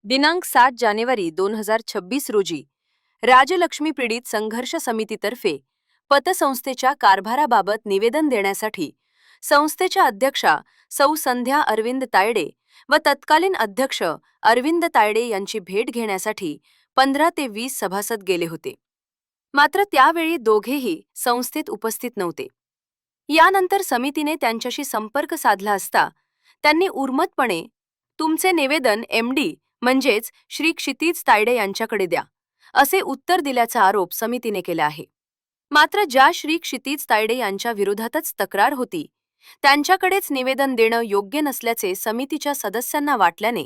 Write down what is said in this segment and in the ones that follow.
दिनांक 7 जानेवारी 2026 रोजी राजलक्ष्मी पीडित संघर्ष समितीतर्फे पतसंस्थेच्या कारभाराबाबत निवेदन देण्यासाठी संस्थेच्या अध्यक्षा सौ संध्या अरविंद तायडे व तत्कालीन अध्यक्ष अरविंद तायडे यांची भेट घेण्यासाठी 15 ते 20 सभासद गेले होते. मात्र त्यावेळी दोघेही संस्थेत उपस्थित नव्हते. यानंतर समितीने त्यांच्याशी संपर्क साधला असता त्यांनी उर्मटपणे तुमचे निवेदन एमडी म्हणजेच श्री क्षितिज तायडे यांच्याकडे द्या असे उत्तर दिल्याचा आरोप समितीने केला आहे. मात्र ज्या श्री क्षितिज तायडे यांच्या विरोधातच तक्रार होती त्यांच्याकडेच निवेदन देणं योग्य नसल्याचे समितीच्या सदस्यांना वाटल्याने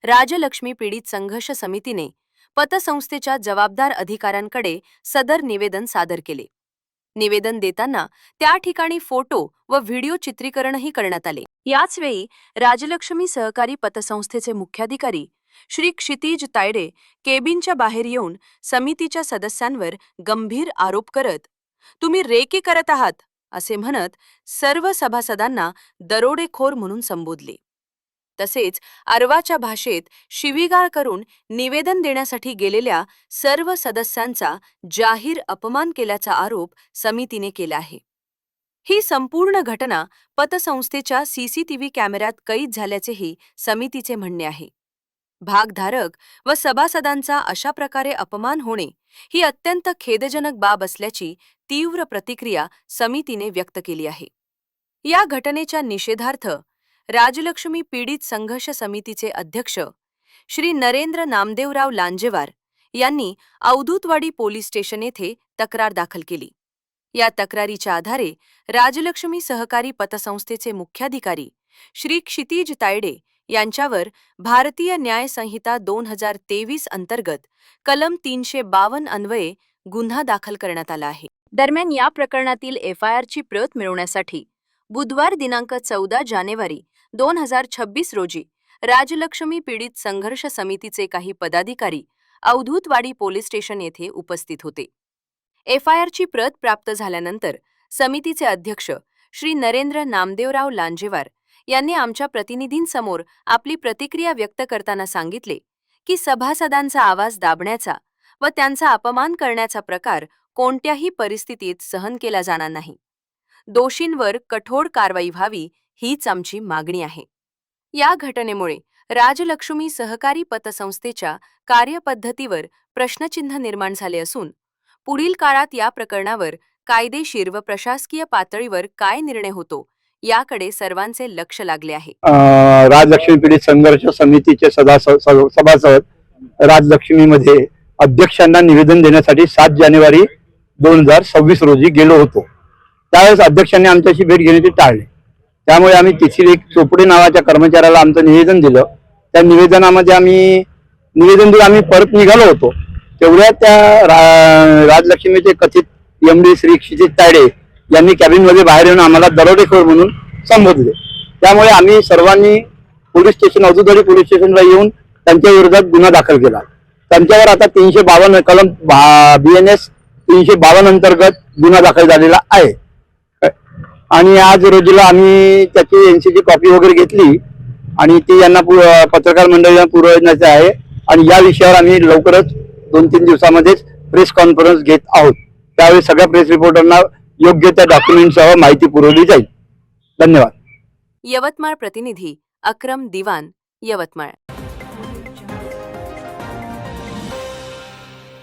राजलक्ष्मी पीडित संघर्ष समितीने पतसंस्थेच्या जबाबदार अधिकाऱ्यांकडे सदर निवेदन सादर केले. निवेदन देताना त्या ठिकाणी फोटो व व्हिडिओ चित्रीकरणही करण्यात आले. याचवेळी राजलक्ष्मी सहकारी पतसंस्थेचे मुख्याधिकारी श्री क्षितिज तायडे केबिनच्या बाहेर येऊन समितीच्या सदस्यांवर गंभीर आरोप करत तुम्ही रेकी करत आहात असे म्हणत सर्व सभासदांना दरोडेखोर म्हणून संबोधले. तसेच अरवाच्या भाषेत शिवीगाळ करून निवेदन देण्यासाठी गेलेल्या सर्व सदस्यांचा जाहीर अपमान केल्याचा आरोप समितीने केला आहे. ही संपूर्ण घटना पतसंस्थेच्या सीसीटीव्ही कॅमेऱ्यात कैद झाल्याचेही समितीचे म्हणणे आहे. भागधारक व सभासदांचा अशा प्रकारे अपमान होणे ही अत्यंत खेदजनक बाब असल्याची तीव्र प्रतिक्रिया समितीने व्यक्त केली आहे. या घटनेच्या निषेधार्थ राजलक्ष्मी पीडित संघर्ष समितीचे अध्यक्ष श्री नरेंद्र नामदेवराव लांजेवार यांनी अवधूतवाडी पोलीस स्टेशन येथे तक्रार दाखल केली. या तक्रारीच्या आधारे राजलक्ष्मी सहकारी पतसंस्थेचे मुख्याधिकारी श्री क्षितिज तायडे यांच्यावर भारतीय न्याय संहिता 2023 अंतर्गत कलम 352 अन्वये गुन्हा दाखल करण्यात आला आहे. दरम्यान या प्रकरणातील एफआयआरची प्रत मिळवण्यासाठी बुधवार दिनांक 14 जानेवारी 2026 रोजी राजलक्ष्मी पीडित संघर्ष समितीचे काही पदाधिकारी अवधूतवाडी पोलीस स्टेशन येथे उपस्थित होते. एफआयआरची प्रत प्राप्त झाल्यानंतर समितीचे अध्यक्ष श्री नरेंद्र नामदेवराव लांजेवार यांनी आमच्या प्रतिनिधींसमोर आपली प्रतिक्रिया व्यक्त करताना सांगितले की सभासदांचा आवाज दाबण्याचा व त्यांचा अपमान करण्याचा प्रकार कोणत्याही परिस्थितीत सहन केला जाणार नाही. दोषींवर कठोर कारवाई व्हावी हीच आमची मागणी आहे. या घटनेमुळे राजलक्ष्मी सहकारी पतसंस्थेच्या कार्यपद्धतीवर प्रश्नचिन्ह निर्माण झाले असून पुढील काळात या प्रकरणावर कायदेशीर व प्रशासकीय पातळीवर काय निर्णय होतो याकडे सर्वांचे लक्ष लागले आहे. राजलक्ष्मी पीडित संघर्ष समितीचे सभासद राजलक्ष्मीमध्ये अध्यक्षांना निवेदन देण्यासाठी 7 जानेवारी 2026 रोजी गेलो होतो. त्यावेळेस अध्यक्षांनी आमच्याशी भेट घेण्याचे टाळले. त्यामुळे आम्ही तिसरी एक चोपडे नावाच्या कर्मचाऱ्याला आमचं निवेदन दिलं. त्या निवेदनामध्ये निवेदन देऊन आम्ही परत निघालो होतो. तेवढ्या त्या राजलक्ष्मीचे कथित एमडी श्री क्षितिज तायडे यांनी कॅबिनमध्ये बाहेर येऊन आम्हाला दरोडेखोर म्हणून संबोधले. त्यामुळे आम्ही सर्वांनी पोलीस स्टेशन अवधूतवाडी पोलीस स्टेशनला येऊन त्यांच्या विरोधात गुन्हा दाखल केला. त्यांच्यावर आता 352 कलम BNS 352 अंतर्गत गुन्हा दाखल झालेला आहे. आणि आज रोजीला आम्ही त्याची NC ची कॉपी वगैरे घेतली आणि ती यांना पत्रकार मंडळींना पुरवण्याचे आहे. आणि या विषयावर आम्ही लवकरच 2-3 दिवसामध्येच प्रेस कॉन्फरन्स घेत आहोत. त्यावेळी सगळ्या प्रेस रिपोर्टरना योग्य त्या डॉक्युमेंटसह माहिती पुरवली जाईल. धन्यवाद. यवतमाळ प्रतिनिधी अक्रम दिवान, यवतमाळ.